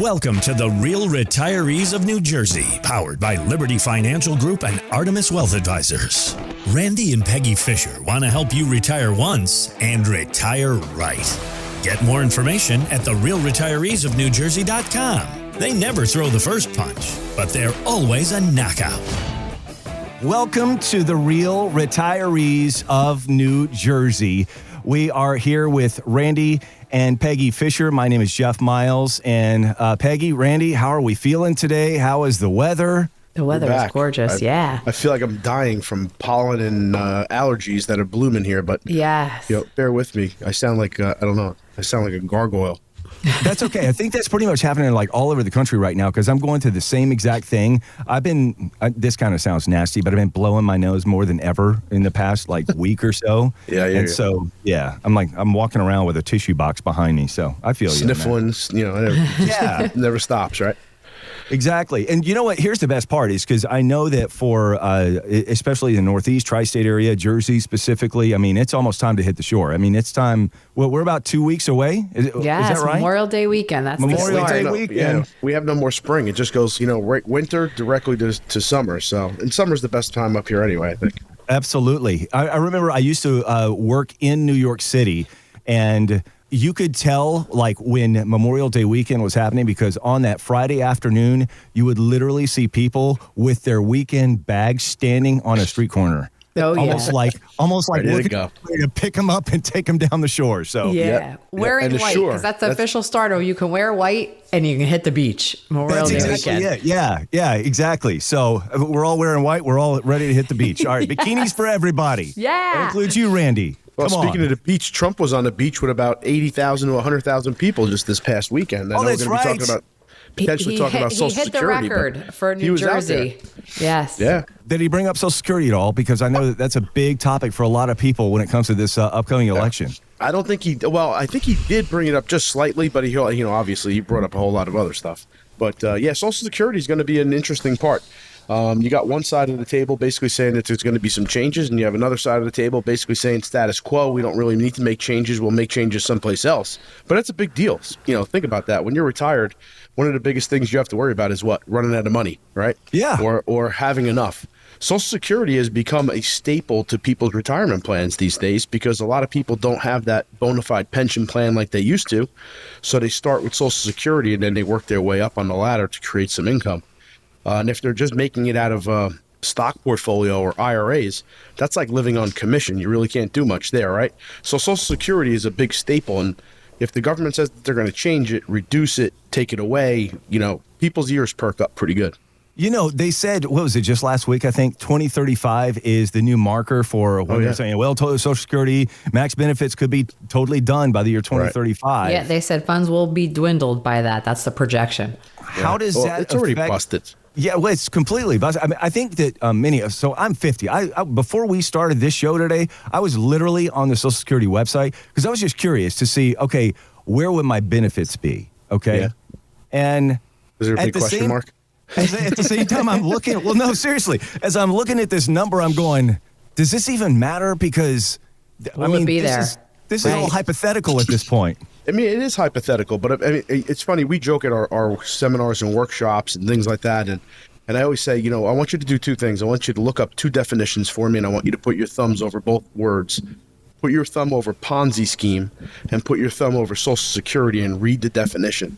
Welcome to the Real Retirees of New Jersey, powered by Liberty Financial Group and Artemis Wealth Advisors. Randy and Peggy Fisher want to help you retire once and retire right. Get more information at therealretireesofnewjersey.com. They never throw the first punch, but they're always a knockout. Welcome to the Real Retirees of New Jersey. We are here with Randy and Peggy Fisher. My name is Jeff Miles. And Peggy, Randy, how are we feeling today? How is the weather? The weather is gorgeous, yeah. I feel like I'm dying from pollen and allergies that are blooming here, but yes. Bear with me. I sound like, I sound like a gargoyle. That's okay. I think that's pretty much happening like all over the country right now because I'm going through the same exact thing. This kind of sounds nasty, but I've been blowing my nose more than ever in the past week or so. I'm walking around with a tissue box behind me, so I feel sniffling, never stops, right? Exactly. And you know what? Here's the best part is because I know that for especially the Northeast, tri-state area, Jersey specifically, I mean, it's almost time to hit the shore. I mean, it's time. Well, we're about 2 weeks away. Is that right? Memorial Day weekend. That's Memorial the Day start. weekend. Yeah, we have no more spring. It just goes, right winter directly to summer. And summer's the best time up here anyway, I think. Absolutely. I remember I used to work in New York City, and you could tell when Memorial Day weekend was happening because on that Friday afternoon, you would literally see people with their weekend bags standing on a street corner. Oh, yeah. Almost like Ready looking to go. to pick them up and take them down the shore. So Wearing white because that's the official start. You can wear white and you can hit the beach. Memorial Day weekend. Yeah, exactly. So we're all wearing white. We're all ready to hit the beach. All right, bikinis for everybody. Yeah. That includes you, Randy. Well, speaking of the beach, Trump was on the beach with about 80,000 to 100,000 people just this past weekend. I know that's we're going to be potentially talking about Social Security. He hit the record for New Jersey. Yes. Yeah. Did he bring up Social Security at all? Because I know that's a big topic for a lot of people when it comes to this upcoming election. I don't think I think he did bring it up just slightly, but he obviously he brought up a whole lot of other stuff. But Social Security is going to be an interesting part. You got one side of the table basically saying that there's going to be some changes, and you have another side of the table basically saying status quo. We don't really need to make changes. We'll make changes someplace else. But that's a big deal. Think about that. When you're retired, one of the biggest things you have to worry about is what? Running out of money, right? Yeah. Or having enough. Social Security has become a staple to people's retirement plans these days because a lot of people don't have that bona fide pension plan like they used to. So they start with Social Security and then they work their way up on the ladder to create some income. And if they're just making it out of a stock portfolio or IRAs, that's like living on commission. You really can't do much there, right? So Social Security is a big staple. And if the government says that they're going to change it, reduce it, take it away, people's ears perk up pretty good. They said, what was it, just last week, I think, 2035 is the new marker for what they're saying. Well, Social Security, max benefits could be totally done by the year 2035. Yeah, they said funds will be dwindled by that. That's the projection. How does that It's already affect- busted. Yeah, well, it's completely busted. I mean, I think that so I'm 50. I before we started this show today, I was literally on the Social Security website because I was just curious to see, okay, where would my benefits be? Okay. Yeah. And is there a big question mark? At the same time, I'm looking. Well, no, seriously. As I'm looking at this number, I'm going, does this even matter? Because this is all hypothetical at this point. I mean, it is hypothetical, but it's funny. We joke at our seminars and workshops and things like that. And I always say, I want you to do two things. I want you to look up two definitions for me, and I want you to put your thumbs over both words. Put your thumb over Ponzi scheme and put your thumb over Social Security and read the definition.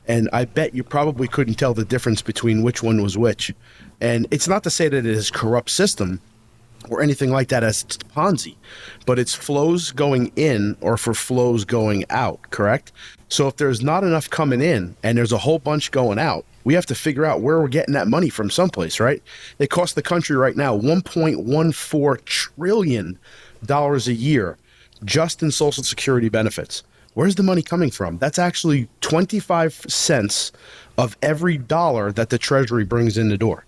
And I bet you probably couldn't tell the difference between which one was which. And it's not to say that it is a corrupt system or anything like that as Ponzi, but it's flows going in or for flows going out, correct? So if there's not enough coming in and there's a whole bunch going out, we have to figure out where we're getting that money from someplace, right? It costs the country right now $1.14 trillion a year just in Social Security benefits. Where's the money coming from? That's actually 25 cents of every dollar that the Treasury brings in the door.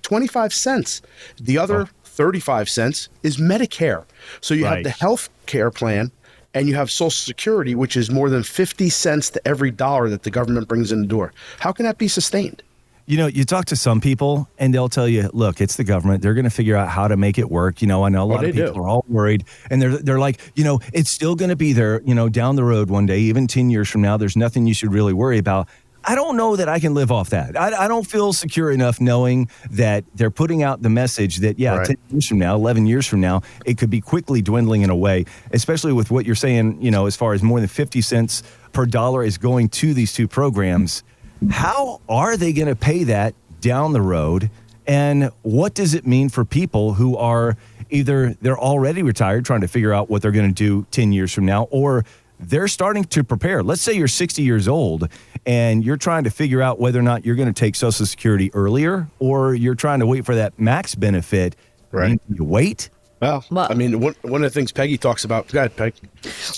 25 cents. The other 35 cents is Medicare. So you have the health care plan and you have Social Security, which is more than 50 cents to every dollar that the government brings in the door. How can that be sustained? You talk to some people and they'll tell you, look, it's the government. They're going to figure out how to make it work. I know a lot of people are all worried and they're like, it's still going to be there, down the road one day, even 10 years from now, there's nothing you should really worry about. I don't know that I can live off that. I don't feel secure enough knowing that they're putting out the message that, 10 years from now, 11 years from now, it could be quickly dwindling in a way, especially with what you're saying, as far as more than 50 cents per dollar is going to these two programs. How are they going to pay that down the road? And what does it mean for people who are either they're already retired trying to figure out what they're going to do 10 years from now, or they're starting to prepare. Let's say you're 60 years old and you're trying to figure out whether or not you're going to take Social Security earlier, or you're trying to wait for that max benefit. Right. I mean, you wait. Well, I mean, one of the things Peggy talks about. Go ahead, Peg.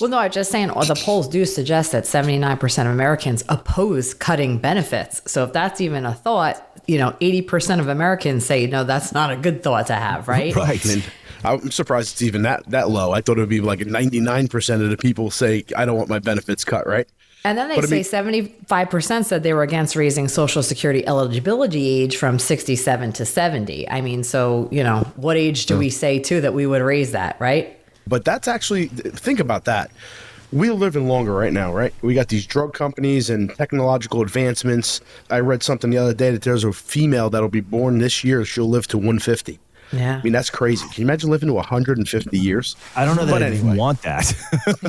Well, no, I'm just saying the polls do suggest that 79% of Americans oppose cutting benefits. So if that's even a thought, 80% of Americans say, no, that's not a good thought to have, right? Right. I mean, I'm surprised it's even that low. I thought it would be like 99% of the people say, I don't want my benefits cut, right? And then they say 75% said they were against raising Social Security eligibility age from 67 to 70. I mean, so, what age do we say, too, that we would raise that, right? But that's actually, think about that. We're living longer right now, right? We got these drug companies and technological advancements. I read something the other day that there's a female that'll be born this year. She'll live to 150. Yeah. I mean, that's crazy. Can you imagine living to 150 years? I don't know that I even want that.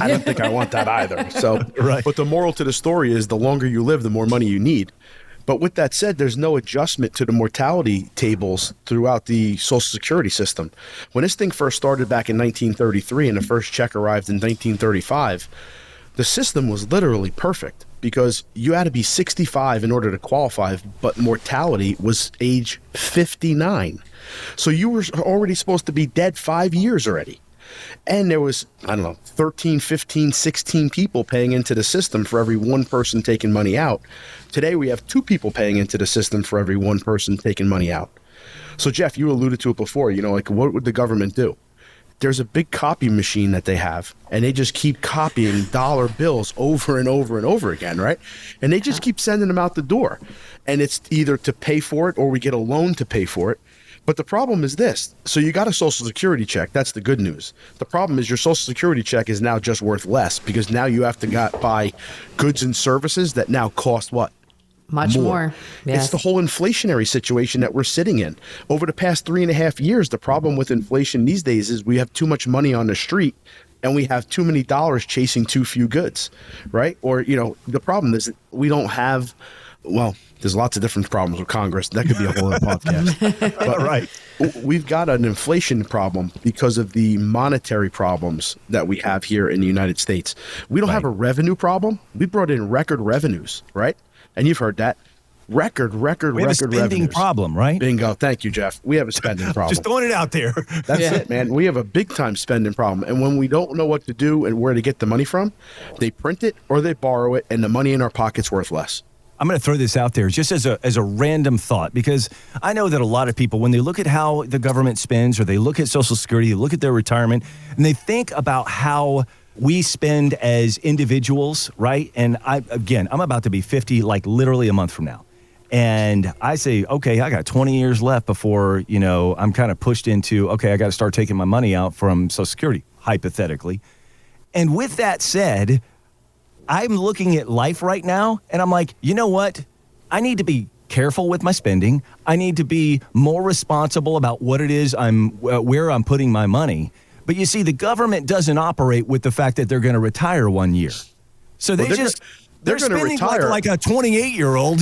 I don't think I want that either. So, right. But the moral to the story is the longer you live, the more money you need. But with that said, there's no adjustment to the mortality tables throughout the Social Security system. When this thing first started back in 1933 and the first check arrived in 1935, the system was literally perfect because you had to be 65 in order to qualify, but mortality was age 59. So you were already supposed to be dead 5 years already. And there was, 13, 15, 16 people paying into the system for every one person taking money out. Today, we have 2 people paying into the system for every one person taking money out. So, Jeff, you alluded to it before, what would the government do? There's a big copy machine that they have, and they just keep copying dollar bills over and over and over again, right? And they just keep sending them out the door. And it's either to pay for it or we get a loan to pay for it. But the problem is this. So you got a Social Security check. That's the good news. The problem is your Social Security check is now just worth less because now you have to buy goods and services that now cost what? Much more. Yes. It's the whole inflationary situation that we're sitting in. Over the past 3.5 years, the problem with inflation these days is we have too much money on the street and we have too many dollars chasing too few goods, right? Or, the problem is we don't have, there's lots of different problems with Congress. That could be a whole other podcast. But right. We've got an inflation problem because of the monetary problems that we have here in the United States. We don't have a revenue problem. We brought in record revenues, right? And you've heard that. Record revenues. Spending problem, right? Bingo. Thank you, Jeff. We have a spending problem. Just throwing it out there. That's it, man. We have a big time spending problem. And when we don't know what to do and where to get the money from, they print it or they borrow it, and the money in our pocket's worth less. I'm going to throw this out there just as a random thought, because I know that a lot of people, when they look at how the government spends or they look at Social Security, they look at their retirement, and they think about how we spend as individuals, right? And I'm about to be 50, like literally a month from now. And I say, okay, I got 20 years left before, I'm kind of pushed into, okay, I got to start taking my money out from Social Security, hypothetically. And with that said, I'm looking at life right now, and I'm like, you know what? I need to be careful with my spending. I need to be more responsible about what it is where I'm putting my money. But you see, the government doesn't operate with the fact that they're going to retire 1 year. So they're spending like a 28-year-old,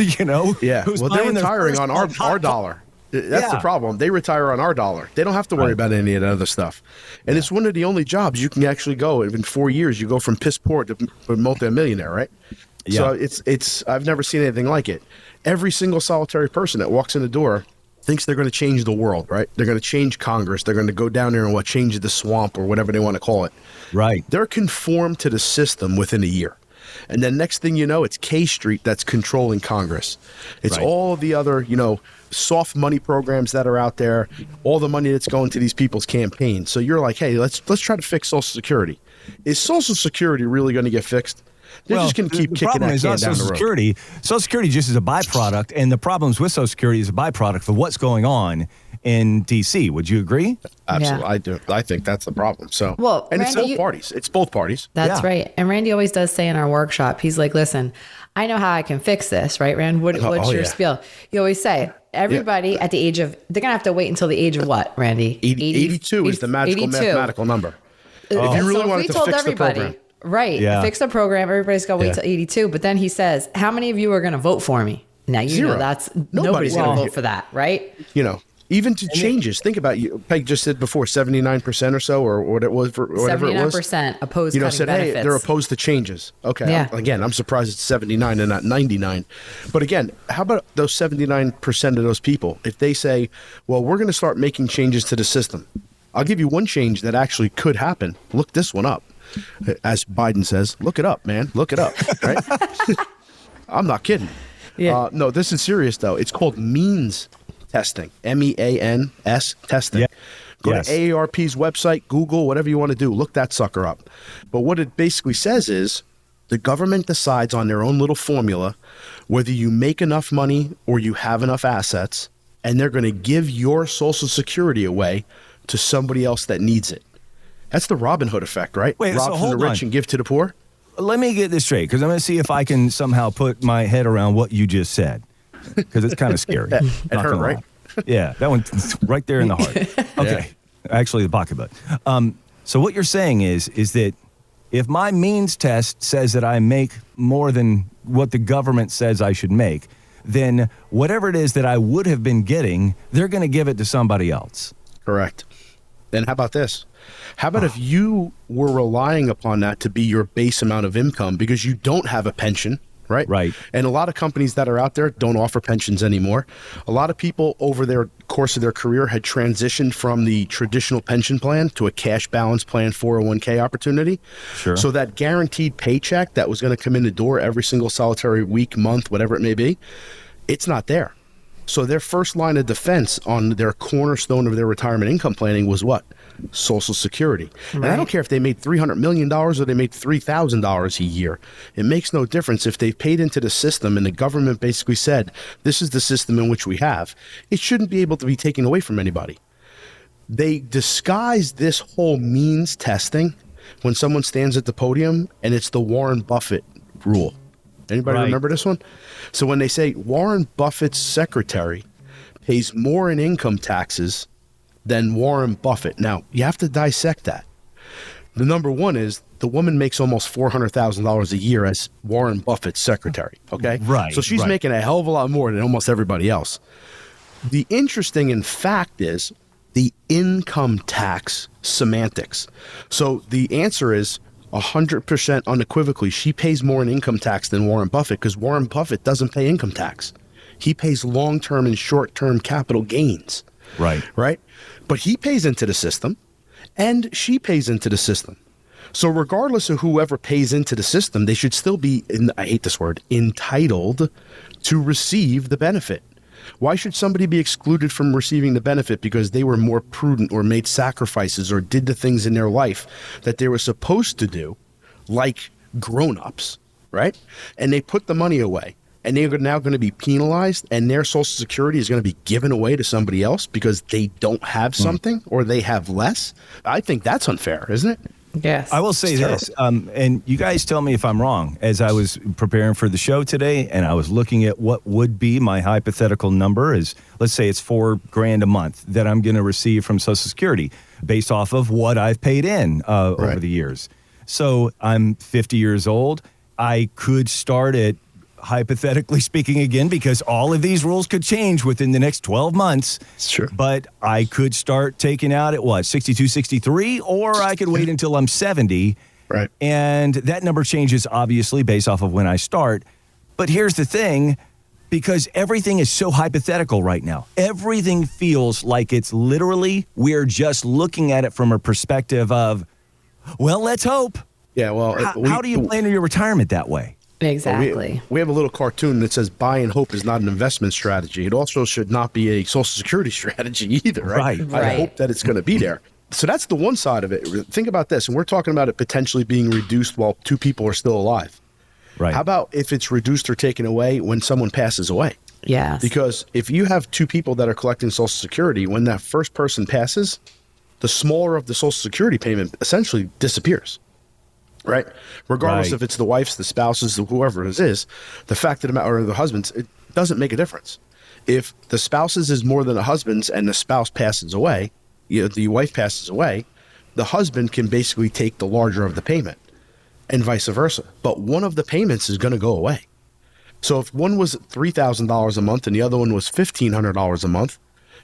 Yeah, who's they're retiring on our dollar. That's the problem. They retire on our dollar. They don't have to worry about any of that other stuff. And it's one of the only jobs you can actually go. In 4 years, you go from piss poor to a multi-millionaire, right? Yeah. So it's I've never seen anything like it. Every single solitary person that walks in the door thinks they're going to change the world, right? They're going to change Congress. They're going to go down there and change the swamp or whatever they want to call it. Right. They're conformed to the system within a year. And then next thing you know, it's K Street that's controlling Congress. It's all the other, soft money programs that are out there, all the money that's going to these people's campaigns. So you're like, hey, let's try to fix Social Security. Is Social Security really going to get fixed? They're just going to keep kicking that can down the road. Social Security just is a byproduct, and the problems with Social Security is a byproduct of what's going on in D.C. Would you agree? Absolutely. Yeah. I do. I think that's the problem. So, Well, and it's Randy, both parties. It's both parties. That's Yeah. right. And Randy always does say in our workshop, he's like, listen, I know how I can fix this, right, Rand? What's your yeah. spiel? You always say, everybody at the age of, they're going to have to wait until the age of what, Randy? 82 is the magical 82. mathematical number. If you So really if wanted we to told fix everybody, the program. right, Yeah. fix the program, everybody's got to wait Yeah. till 82. But then he says, how many of you are going to vote for me? Now, you Zero. know that's, Nobody's nobody's going gonna to vote. vote for that, right? Even to changes. Think about you. Peg just said before 79% or so, or what it was, for whatever it was. 79% opposed cutting said, benefits. hey, they're opposed to changes. Okay. Yeah. I'm surprised it's 79 and not 99. But again, how about those 79% of those people? If they say, well, we're going to start making changes to the system. I'll give you one change that actually could happen. Look this one up. As Biden says, look it up, man. Look it up. Right? I'm not kidding. Yeah. No, this is serious, though. It's called means testing, MEANS testing. Yeah. Go Yes. to AARP's website, Google, whatever you want to do. Look that sucker up. But what it basically says is the government decides on their own little formula whether you make enough money or you have enough assets, and they're going to give your Social Security away to somebody else that needs it. That's the Robin Hood effect, right? Wait, so Rob from hold the rich on. and give to the poor. Let me get this straight, because I'm going to see if I can somehow put my head around what you just said, because it's kind of scary. It Not hurt, gonna right? lie. Yeah, that one's right there in the heart. Okay, actually the pocketbook. So what you're saying is that if my means test says that I make more than what the government says I should make, then whatever it is that I would have been getting, they're going to give it to somebody else. Correct. Then how about this? How about if you were relying upon that to be your base amount of income because you don't have a pension, right? Right. And a lot of companies that are out there don't offer pensions anymore. A lot of people over their course of their career had transitioned from the traditional pension plan to a cash balance plan 401k opportunity. Sure. So that guaranteed paycheck that was going to come in the door every single solitary week, month, whatever it may be, it's not there. So their first line of defense on their cornerstone of their retirement income planning was what? Social Security. And I don't care if they made $300 million or they made $3,000 a year. It makes no difference if they've paid into the system and the government basically said, this is the system in which we have. It shouldn't be able to be taken away from anybody. They disguise this whole means testing when someone stands at the podium and it's the Warren Buffett rule. Anybody Right. remember this one? So when they say Warren Buffett's secretary pays more in income taxes than Warren Buffett. Now, you have to dissect that. The number one is the woman makes almost $400,000 a year as Warren Buffett's secretary, okay? Right, So she's right. making a hell of a lot more than almost everybody else. The interesting in fact is the income tax semantics. So the answer is 100% unequivocally, she pays more in income tax than Warren Buffett because Warren Buffett doesn't pay income tax. He pays long-term and short-term capital gains. Right? But he pays into the system and she pays into the system. So regardless of whoever pays into the system, they should still be, I hate this word, entitled to receive the benefit. Why should somebody be excluded from receiving the benefit because they were more prudent or made sacrifices or did the things in their life that they were supposed to do, like grown-ups, right? And they put the money away. And they're now going to be penalized, and their Social Security is going to be given away to somebody else because they don't have something or they have less. I think that's unfair, isn't it? Yes. I will say It's this, and you guys tell me if I'm wrong. As I was preparing for the show today, and I was looking at what would be my hypothetical number is, let's say it's $4,000 a month that I'm going to receive from Social Security based off of what I've paid in over the years. So I'm 50 years old. I could start at, hypothetically speaking again, because all of these rules could change within the next 12 months. It's true. But I could start taking out at what, 62, 63, or I could wait until I'm 70. Right. And that number changes obviously based off of when I start. But here's the thing, because everything is so hypothetical right now. Everything feels like it's literally, we're just looking at it from a perspective of, well, let's hope. Yeah, well, How do you plan your retirement that way? Exactly. We have a little cartoon that says buy and hope is not an investment strategy. It also should not be a Social Security strategy either, right? I Right. hope that it's going to be there. So that's the one side of it. Think about this, and we're talking about it potentially being reduced while two people are still alive. Right. How about if it's reduced or taken away when someone passes away? Yes. Because if you have two people that are collecting Social Security, when that first person passes, the smaller of the Social Security payment essentially disappears. Right? Regardless Right. if it's the wife's, the spouse's, whoever it is, the fact of the matter, or the husband's, it doesn't make a difference. If the spouse's is more than the husband's and the spouse passes away, the wife passes away, the husband can basically take the larger of the payment and vice versa. But one of the payments is going to go away. So if one was $3,000 a month and the other one was $1,500 a month,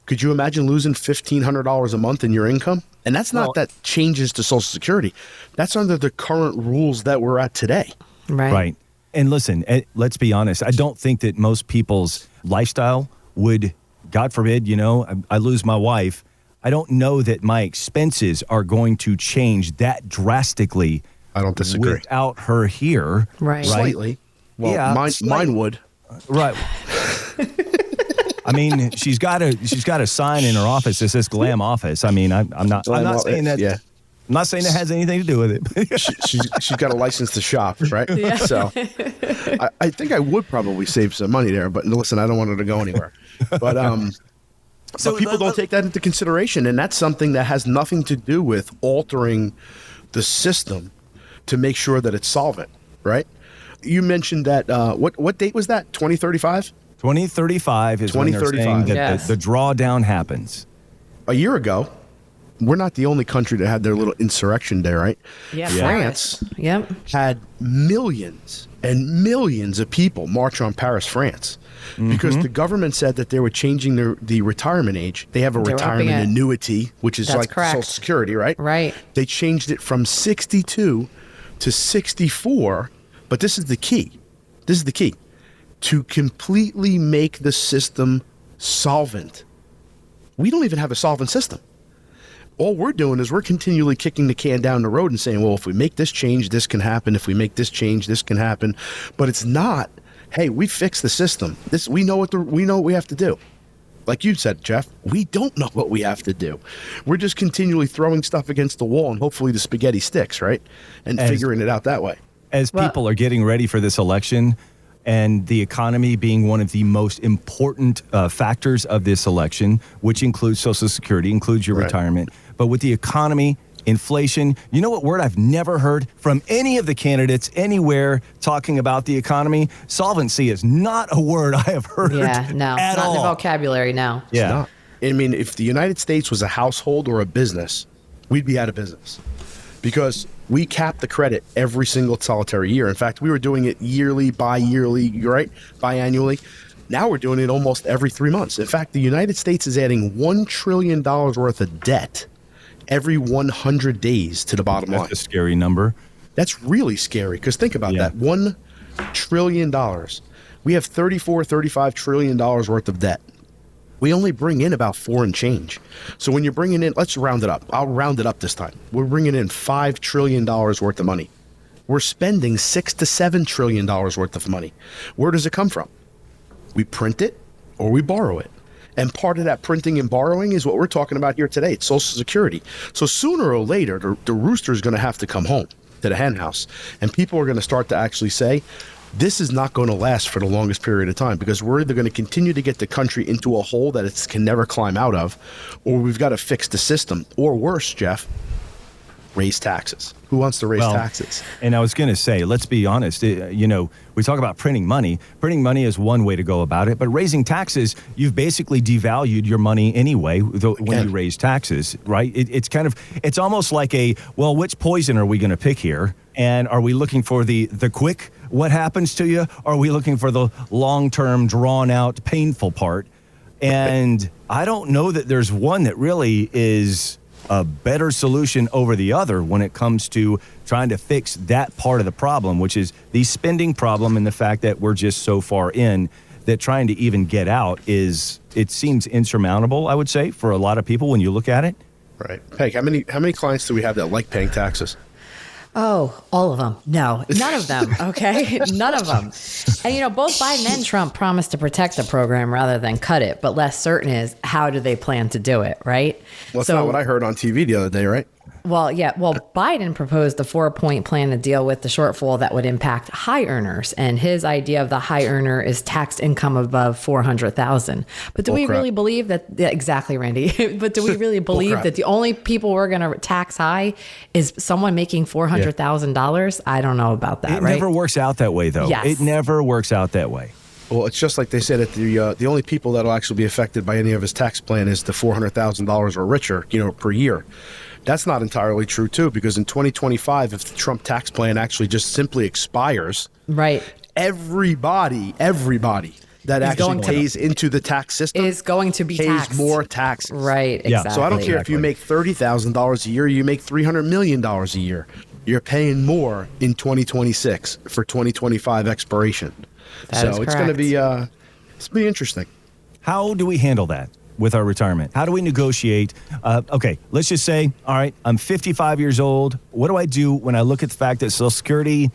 could you imagine losing $1,500 a month in your income? And that's not that changes to Social Security. That's under the current rules that we're at today. Right. And listen, let's be honest. I don't think that most people's lifestyle would, God forbid, I lose my wife. I don't know that my expenses are going to change that drastically. I don't disagree. Without her here. Right. Slightly. Well, Yeah, mine would. Right. I mean, she's got a sign in her office that says "Glam Office." I mean, I'm not saying that. Yeah. I'm not saying it has anything to do with it. she's got a license to shop, right? Yeah. So I think I would probably save some money there. But listen, I don't want her to go anywhere. But so people don't take that into consideration, and that's something that has nothing to do with altering the system to make sure that it's solvent, right? You mentioned that what date was that? 2035? 2035 is when they're saying that Yes. the drawdown happens. A year ago, we're not the only country that had their little insurrection day, right? Yeah. France Yep. had millions and millions of people march on Paris, France, because the government said that they were changing the retirement age. They have a They were upping retirement it. annuity, which is That's like correct. Social Security, right? Right. They changed it from 62 to 64, but this is the key. This is the key. To completely make the system solvent. We don't even have a solvent system. All we're doing is we're continually kicking the can down the road and saying, well, if we make this change, this can happen. If we make this change, this can happen. But it's not, hey, we fixed the system. We know what we have to do. Like you said, Jeff, we don't know what we have to do. We're just continually throwing stuff against the wall and hopefully the spaghetti sticks, right? And figuring it out that way. As people are getting ready for this election, and the economy being one of the most important factors of this election, which includes Social Security, includes your retirement. But with the economy, inflation, you know what word I've never heard from any of the candidates anywhere talking about the economy? Solvency is not a word I have heard Yeah. No. at Not all. in the vocabulary now. Yeah. Not. I mean, if the United States was a household or a business, we'd be out of business because we cap the credit every single solitary year. In fact, we were doing it yearly, bi-yearly, right? Biannually. Now we're doing it almost every 3 months. In fact, the United States is adding $1 trillion worth of debt every 100 days to the bottom line. That's a scary number. That's really scary because think about that. $1 trillion. We have $35 trillion worth of debt. We only bring in about 4 and change. So when you're bringing in, let's round it up. I'll round it up this time. We're bringing in $5 trillion worth of money. We're spending $6 to $7 trillion worth of money. Where does it come from? We print it or we borrow it. And part of that printing and borrowing is what we're talking about here today. It's Social Security. So sooner or later, the rooster is going to have to come home to the hen house. And people are going to start to actually say, this is not going to last for the longest period of time because we're either going to continue to get the country into a hole that it can never climb out of, or we've got to fix the system. Or worse, Jeff, raise taxes. Who wants to raise taxes? And I was going to say, let's be honest. We talk about printing money. Printing money is one way to go about it, but raising taxes, you've basically devalued your money anyway when you raise taxes, right? It's almost like which poison are we going to pick here? And are we looking for the quick, what happens to you? Or are we looking for the long-term, drawn-out, painful part? And I don't know that there's one that really is a better solution over the other when it comes to trying to fix that part of the problem, which is the spending problem and the fact that we're just so far in that trying to even get out it seems insurmountable, I would say, for a lot of people when you look at it. Right. Peg, how many clients do we have that like paying taxes? Oh, all of them. No, none of them. Okay. None of them. And, both Biden and Trump promised to protect the program rather than cut it. But less certain is how do they plan to do it, right? Well, that's not what I heard on TV the other day, right? Well, yeah. Well, Biden proposed a 4-point plan to deal with the shortfall that would impact high earners. And his idea of the high earner is taxed income above $400,000. But do we really believe that? Yeah, exactly, Randy. But do we really believe that the only people we're going to tax high is someone making $400,000? I don't know about that. It never works out that way, though. Yes. It never works out that way. Well, it's just like they said that the only people that'll actually be affected by any of his tax plan is the $400,000 or richer, per year. That's not entirely true, too, because in 2025, if the Trump tax plan actually just simply expires, right, everybody that actually pays into the tax system is going to be pays taxed. more taxes. Right, exactly. So I don't care if you make $30,000 a year, you make $300 million a year. You're paying more in 2026 for 2025 expiration. That is it's going to be interesting. How do we handle that with our retirement? How do we negotiate? Okay, let's just say, all right, I'm 55 years old. What do I do when I look at the fact that Social Security,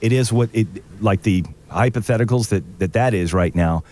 it is what it, like the hypotheticals that is right now.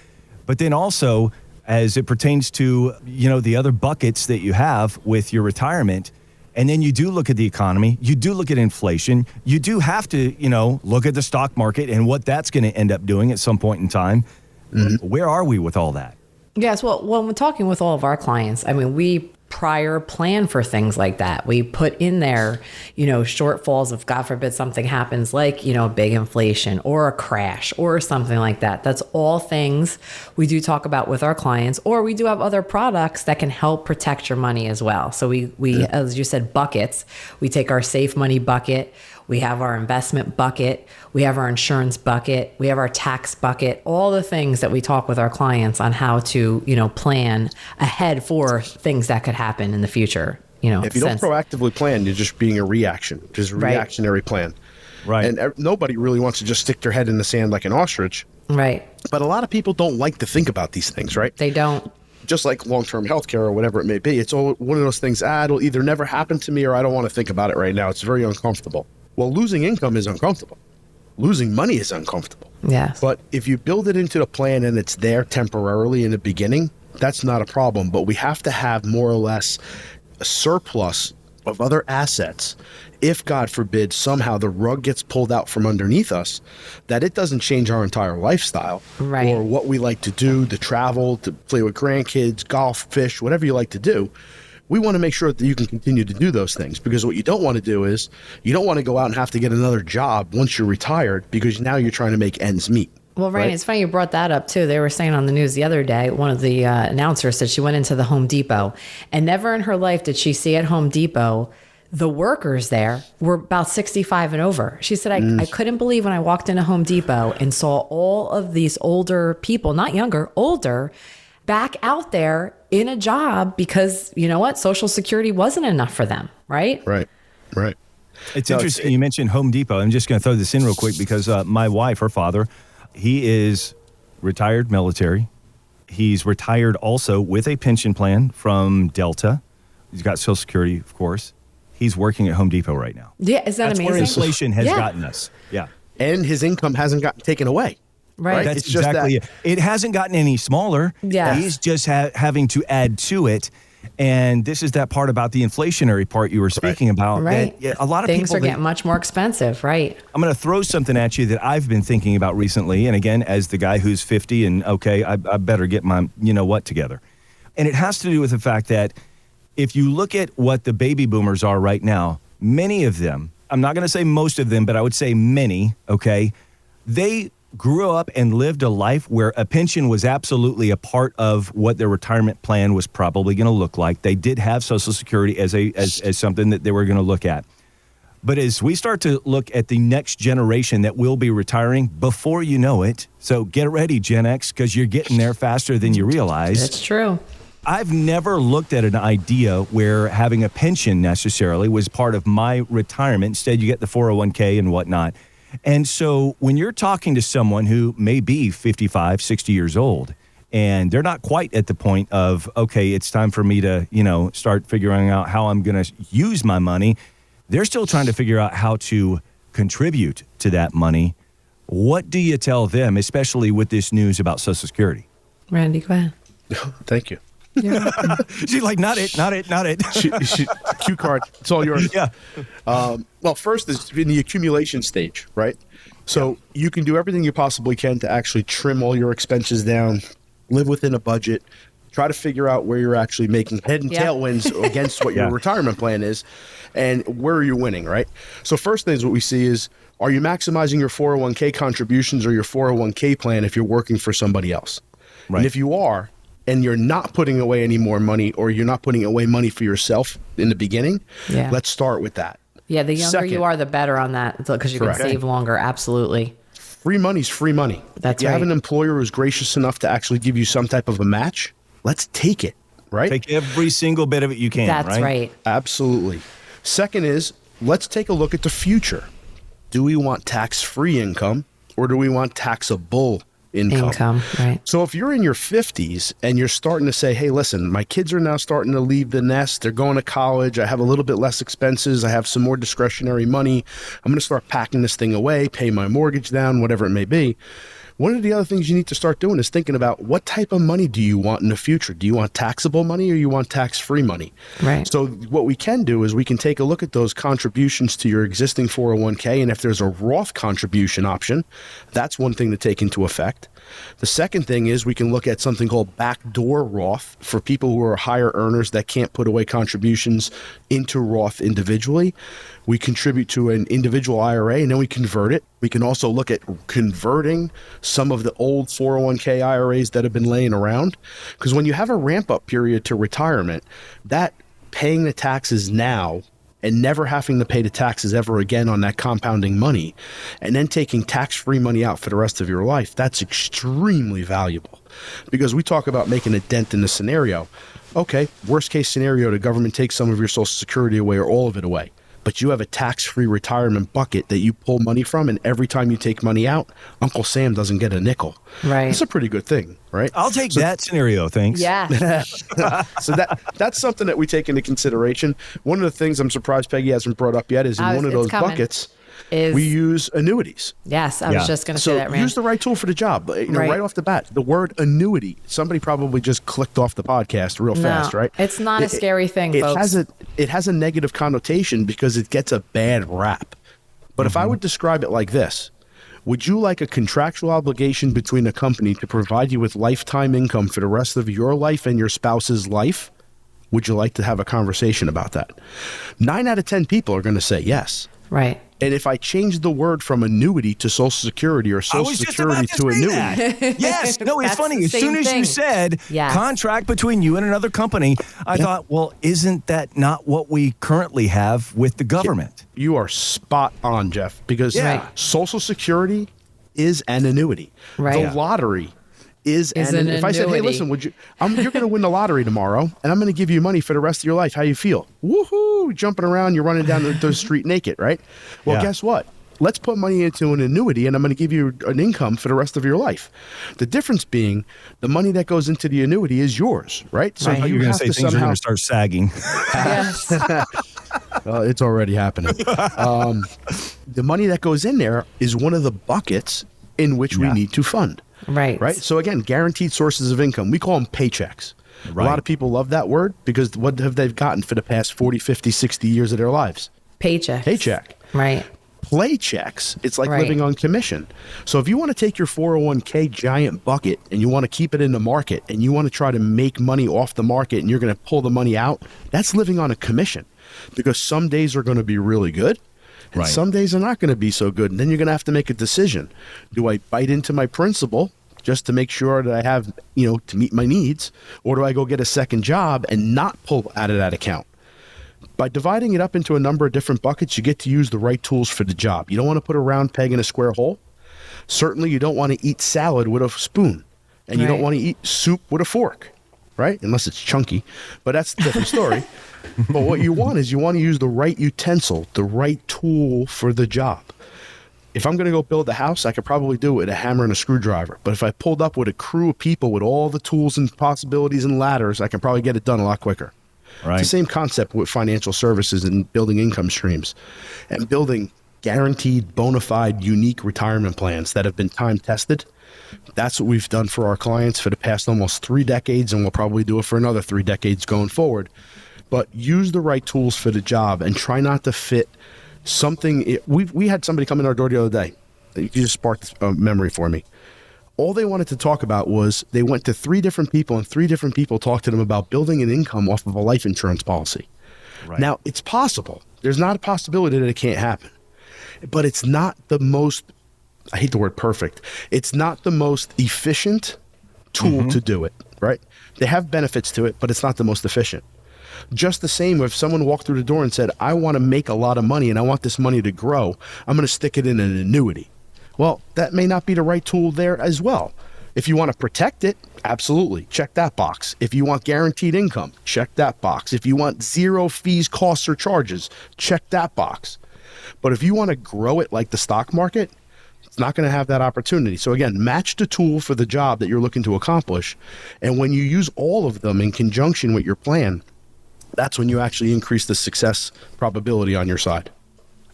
But then also, as it pertains to, the other buckets that you have with your retirement, and then you do look at the economy, you do look at inflation, you do have to, look at the stock market and what that's going to end up doing at some point in time. Mm-hmm. Where are we with all that? Yes, well, when we're talking with all of our clients, we prior plan for things like that. We put in there, shortfalls if God forbid something happens like, big inflation or a crash or something like that. That's all things we do talk about with our clients, or we do have other products that can help protect your money as well. So we as you said, buckets. We take our safe money bucket. We have our investment bucket. We have our insurance bucket. We have our tax bucket. All the things that we talk with our clients on how to, plan ahead for things that could happen in the future. If you don't proactively plan, you're just being a reaction, just a reactionary plan. Right. And nobody really wants to just stick their head in the sand like an ostrich. Right. But a lot of people don't like to think about these things, right? They don't. Just like long-term health care or whatever it may be. It's all one of those things, it'll either never happen to me or I don't want to think about it right now. It's very uncomfortable. Well, losing income is uncomfortable. Losing money is uncomfortable. Yes. But if you build it into the plan and it's there temporarily in the beginning, that's not a problem. But we have to have more or less a surplus of other assets. If, God forbid, somehow the rug gets pulled out from underneath us, that it doesn't change our entire lifestyle or what we like to do, to travel, to play with grandkids, golf, fish, whatever you like to do. We want to make sure that you can continue to do those things, because what you don't want to do is you don't want to go out and have to get another job once you're retired, because now you're trying to make ends meet. Well, Randy, It's funny you brought that up too. They were saying on the news the other day, one of the announcers said she went into the Home Depot, and never in her life did she see at Home Depot the workers there were about 65 and over. She said, I couldn't believe when I walked into Home Depot and saw all of these older people, not younger, older, back out there in a job because, you know what, Social Security wasn't enough for them, right? Right. It's interesting you mentioned Home Depot. I'm just going to throw this in real quick because my wife, her father, he is retired military. He's retired also with a pension plan from Delta. He's got Social Security, of course. He's working at Home Depot right now. Yeah, is that That's amazing? where inflation has gotten us. Yeah. And his income hasn't gotten taken away. Right. That's It's just exactly it. It hasn't gotten any smaller. Yeah. He's just having to add to it. And this is that part about the inflationary part you were speaking about. Right. That a lot of things people are getting much more expensive, right? I'm going to throw something at you that I've been thinking about recently. And again, as the guy who's 50 and okay, I better get my you-know-what together. And it has to do with the fact that if you look at what the baby boomers are right now, many of them, I'm not going to say most of them, but I would say many, okay, they grew up and lived a life where a pension was absolutely a part of what their retirement plan was probably going to look like. They did have Social Security as something that they were going to look at. But as we start to look at the next generation that will be retiring, before you know it, so get ready, Gen X, because you're getting there faster than you realize. That's true. I've never looked at an idea where having a pension necessarily was part of my retirement. Instead, you get the 401k and whatnot. And so when you're talking to someone who may be 55, 60 years old, and they're not quite at the point of, okay, it's time for me to, start figuring out how I'm going to use my money. They're still trying to figure out how to contribute to that money. What do you tell them, especially with this news about Social Security? Randy, go ahead. Thank you. Yeah. She's like, not it. Cue card. It's all yours. Yeah. Well, first is in the accumulation stage, right? So you can do everything you possibly can to actually trim all your expenses down, live within a budget, try to figure out where you're actually making head and tailwinds against what your retirement plan is, and where are you winning, right? So first thing is what we see is, are you maximizing your 401k contributions or your 401k plan if you're working for somebody else? Right. And if you are, and you're not putting away any more money, or you're not putting away money for yourself in the beginning, let's start with that. Yeah, the younger you are, the better on that, because you can save longer. Absolutely. Free money's free money. That's if you have an employer who's gracious enough to actually give you some type of a match, let's take it, right? Take every single bit of it you can, That's right. Absolutely. Second is, let's take a look at the future. Do we want tax-free income, or do we want taxable income? Right. So if you're in your 50s and you're starting to say, hey, listen, my kids are now starting to leave the nest. They're going to college. I have a little bit less expenses. I have some more discretionary money. I'm going to start packing this thing away, pay my mortgage down, whatever it may be. One of the other things you need to start doing is thinking about, what type of money do you want in the future? Do you want taxable money, or you want tax-free money? Right. So what we can do is we can take a look at those contributions to your existing 401k, and if there's a Roth contribution option, that's one thing to take into effect. The second thing is we can look at something called backdoor Roth for people who are higher earners that can't put away contributions into Roth individually. We contribute to an individual IRA, and then we convert it. We can also look at converting some of the old 401k IRAs that have been laying around. Because when you have a ramp up period to retirement, that paying the taxes now and never having to pay the taxes ever again on that compounding money, and then taking tax-free money out for the rest of your life, that's extremely valuable. Because we talk about making a dent in the scenario. Okay, worst case scenario, the government takes some of your Social Security away or all of it away. But you have a tax-free retirement bucket that you pull money from, and every time you take money out, Uncle Sam doesn't get a nickel. Right. It's a pretty good thing, right? I'll take that scenario, thanks. Yeah. So that's something that we take into consideration. One of the things I'm surprised Peggy hasn't brought up yet is in one of those buckets, we use annuities. Yes, I was just going to say that, Rand. Use the right tool for the job. Right off the bat, the word annuity, somebody probably just clicked off the podcast real fast, right? It's not a scary thing, folks. It has a negative connotation because it gets a bad rap. But if I would describe it like this, would you like a contractual obligation between a company to provide you with lifetime income for the rest of your life and your spouse's life? Would you like to have a conversation about that? 9 out of 10 people are going to say yes. Right. And if I change the word from annuity to Social Security, or Social Security to annuity. Yes. No, it's funny. As soon as you said contract between you and another company, I thought, well, isn't that not what we currently have with the government? You are spot on, Jeff, because Social Security is an annuity. Right. The lottery is an annuity. If I said, hey, listen, you're going to win the lottery tomorrow, and I'm going to give you money for the rest of your life. How you feel? Woohoo! Jumping around, you're running down the street naked, right? Well, guess what? Let's put money into an annuity, and I'm going to give you an income for the rest of your life. The difference being, the money that goes into the annuity is yours, right? So you're going to say things are going to start sagging. Yes. It's already happening. The money that goes in there is one of the buckets in which we need to fund. Right. So again, guaranteed sources of income. We call them paychecks. Right. A lot of people love that word because what have they gotten for the past 40, 50, 60 years of their lives? Paycheck. Right. Play checks. It's like living on commission. So if you want to take your 401k giant bucket and you want to keep it in the market and you want to try to make money off the market and you're going to pull the money out, that's living on a commission, because some days are going to be really good. And some days are not going to be so good. And then you're going to have to make a decision. Do I bite into my principal just to make sure that I have, to meet my needs? Or do I go get a second job and not pull out of that account? By dividing it up into a number of different buckets, you get to use the right tools for the job. You don't want to put a round peg in a square hole. Certainly, you don't want to eat salad with a spoon. And you don't want to eat soup with a fork, right? Unless it's chunky. But that's a different story. But what you want is you want to use the right utensil, the right tool for the job. If I'm going to go build a house, I could probably do it with a hammer and a screwdriver. But if I pulled up with a crew of people with all the tools and possibilities and ladders, I can probably get it done a lot quicker. Right. It's the same concept with financial services and building income streams and building guaranteed, bona fide, unique retirement plans that have been time tested. That's what we've done for our clients for the past almost 3 decades, and we'll probably do it for another 3 decades going forward. But use the right tools for the job and try not to fit something. We had somebody come in our door the other day. You just sparked a memory for me. All they wanted to talk about was they went to 3 different people, and 3 different people talked to them about building an income off of a life insurance policy. Right. Now, it's possible. There's not a possibility that it can't happen. But it's not the most, I hate the word perfect, it's not the most efficient tool to do it, right? They have benefits to it, but it's not the most efficient. Just the same, if someone walked through the door and said, I want to make a lot of money and I want this money to grow, I'm going to stick it in an annuity. Well, that may not be the right tool there as well. If you want to protect it, absolutely, check that box. If you want guaranteed income, check that box. If you want 0 fees, costs, or charges, check that box. But if you want to grow it like the stock market, it's not going to have that opportunity. So again, match the tool for the job that you're looking to accomplish. And when you use all of them in conjunction with your plan, that's when you actually increase the success probability on your side.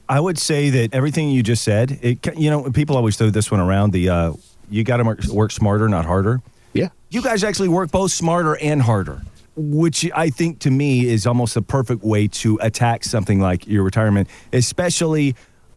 I would say that everything you just said, people always throw this one around, you got to work smarter, not harder. Yeah. You guys actually work both smarter and harder, which I think to me is almost the perfect way to attack something like your retirement. Especially,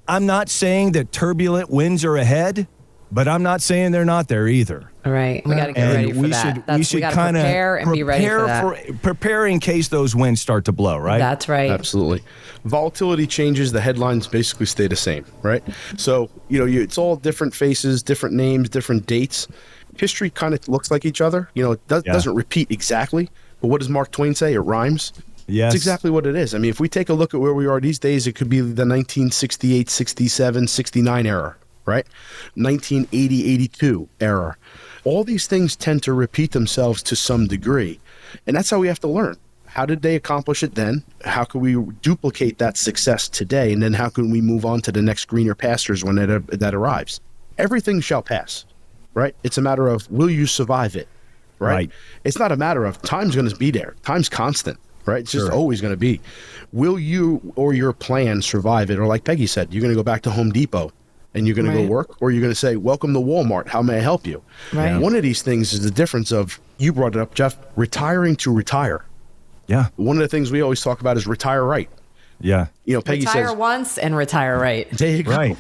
I'm not saying that turbulent winds are ahead, but I'm not saying they're not there either. All right. We got to get ready for that. We got to prepare and be ready for that. Prepare in case those winds start to blow, right? That's right. Absolutely. Volatility changes. The headlines basically stay the same, right? So, it's all different faces, different names, different dates. History kind of looks like each other. It doesn't repeat exactly. But what does Mark Twain say? It rhymes. Yes. It's exactly what it is. I mean, if we take a look at where we are these days, it could be the 1968, 67, 69 era, right? 1980, 82 era. All these things tend to repeat themselves to some degree. And that's how we have to learn. How did they accomplish it then? How can we duplicate that success today? And then how can we move on to the next greener pastures when that arrives? Everything shall pass, right? It's a matter of, will you survive it, right? It's not a matter of time's going to be there. Time's constant, right? It's just always going to be. Will you or your plan survive it? Or like Peggy said, you're going to go back to Home Depot and you're going to go work, or you're going to say, welcome to Walmart. How may I help you? Right. One of these things is the difference of, you brought it up, Jeff, retiring to retire. Yeah. One of the things we always talk about is retire right. Yeah. Peggy retire says, once and retire right. There you go. Right.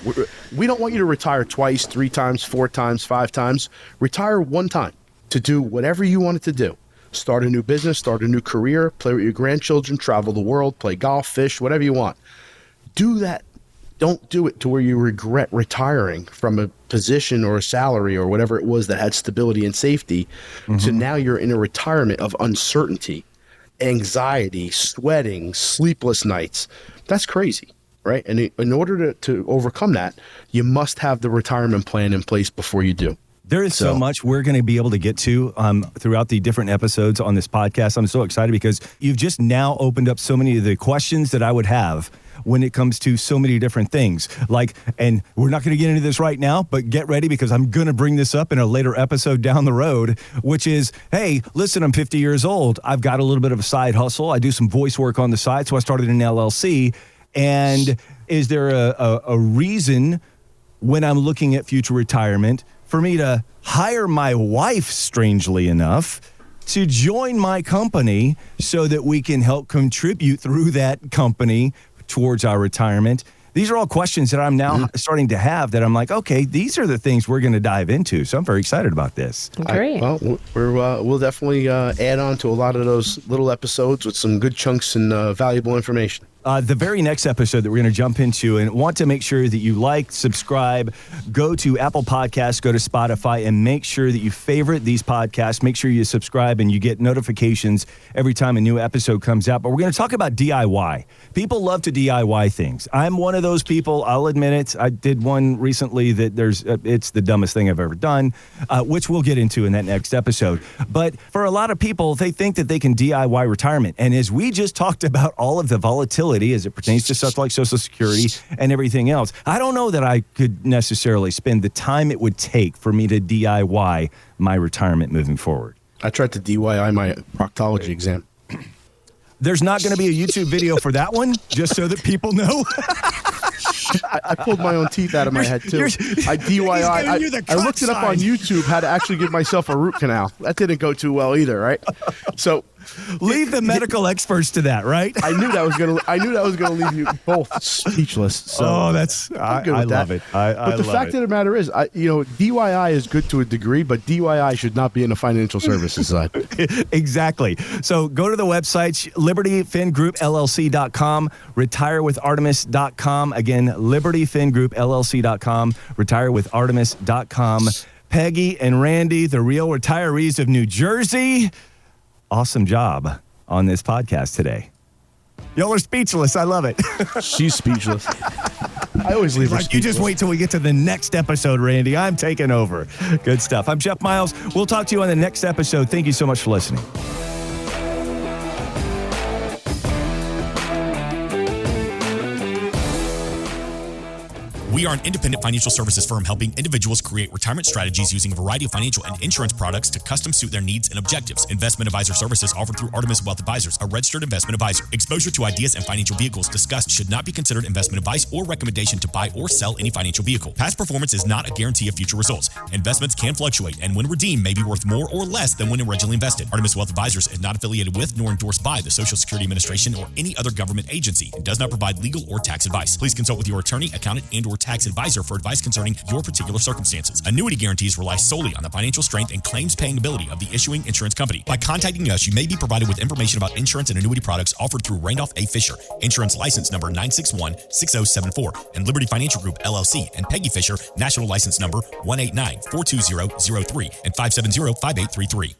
We don't want you to retire twice, 3 times, 4 times, 5 times. Retire one time to do whatever you wanted to do. Start a new business, start a new career, play with your grandchildren, travel the world, play golf, fish, whatever you want. Do that. Don't do it to where you regret retiring from a position or a salary or whatever it was that had stability and safety to now you're in a retirement of uncertainty, anxiety, sweating, sleepless nights. That's crazy, right? And in order to overcome that, you must have the retirement plan in place before you do. There is so much we're going to be able to get to throughout the different episodes on this podcast. I'm so excited because you've just now opened up so many of the questions that I would have when it comes to so many different things. And we're not going to get into this right now, but get ready because I'm going to bring this up in a later episode down the road, which is, hey, listen, I'm 50 years old. I've got a little bit of a side hustle. I do some voice work on the side, so I started an LLC. And is there a reason when I'm looking at future retirement for me to hire my wife, strangely enough, to join my company so that we can help contribute through that company towards our retirement? These are all questions that I'm now starting to have that I'm like, okay, these are the things we're going to dive into. So I'm very excited about this. Great. We'll definitely add on to a lot of those little episodes with some good chunks and valuable information. The very next episode that we're going to jump into and want to make sure that you like, subscribe, go to Apple Podcasts, go to Spotify, and make sure that you favorite these podcasts. Make sure you subscribe and you get notifications every time a new episode comes out. But we're going to talk about DIY. People love to DIY things. I'm one of those people. I'll admit it. I did one recently that it's the dumbest thing I've ever done, which we'll get into in that next episode. But for a lot of people, they think that they can DIY retirement. And as we just talked about all of the volatility as it pertains to stuff like Social Security and everything else, I don't know that I could necessarily spend the time it would take for me to DIY my retirement moving forward. I tried to DIY my proctology exam. There's not going to be a YouTube video for that one, just so that people know. I pulled my own teeth out of my head too. I DIY. I looked it up on YouTube how to actually give myself a root canal. That didn't go too well either, right? So leave the medical experts to that, right? I knew that was gonna leave you both speechless. So I love it. But the fact of the matter is, DIY is good to a degree, but DIY should not be in the financial services side. Exactly. So go to the websites, libertyfingroupllc.com, retirewithartemis.com. Again, libertyfingroupllc.com, retirewithartemis.com. Peggy and Randy, the real retirees of New Jersey. Awesome job on this podcast today. Y'all are speechless. I love it. She's speechless. I always leave her like, you just wait till we get to the next episode, Randy. I'm taking over. Good stuff. I'm Jeff Miles. We'll talk to you on the next episode. Thank you so much for listening. We are an independent financial services firm helping individuals create retirement strategies using a variety of financial and insurance products to custom suit their needs and objectives. Investment advisor services offered through Artemis Wealth Advisors, a registered investment advisor. Exposure to ideas and financial vehicles discussed should not be considered investment advice or recommendation to buy or sell any financial vehicle. Past performance is not a guarantee of future results. Investments can fluctuate and when redeemed may be worth more or less than when originally invested. Artemis Wealth Advisors is not affiliated with nor endorsed by the Social Security Administration or any other government agency and does not provide legal or tax advice. Please consult with your attorney, accountant, and or tax advisor for advice concerning your particular circumstances. Annuity guarantees rely solely on the financial strength and claims paying ability of the issuing insurance company. By contacting us, you may be provided with information about insurance and annuity products offered through Randolph A. Fisher, insurance license number 9616074, and Liberty Financial Group, LLC, and Peggy Fisher, national license number 189-42003 and 570-5833.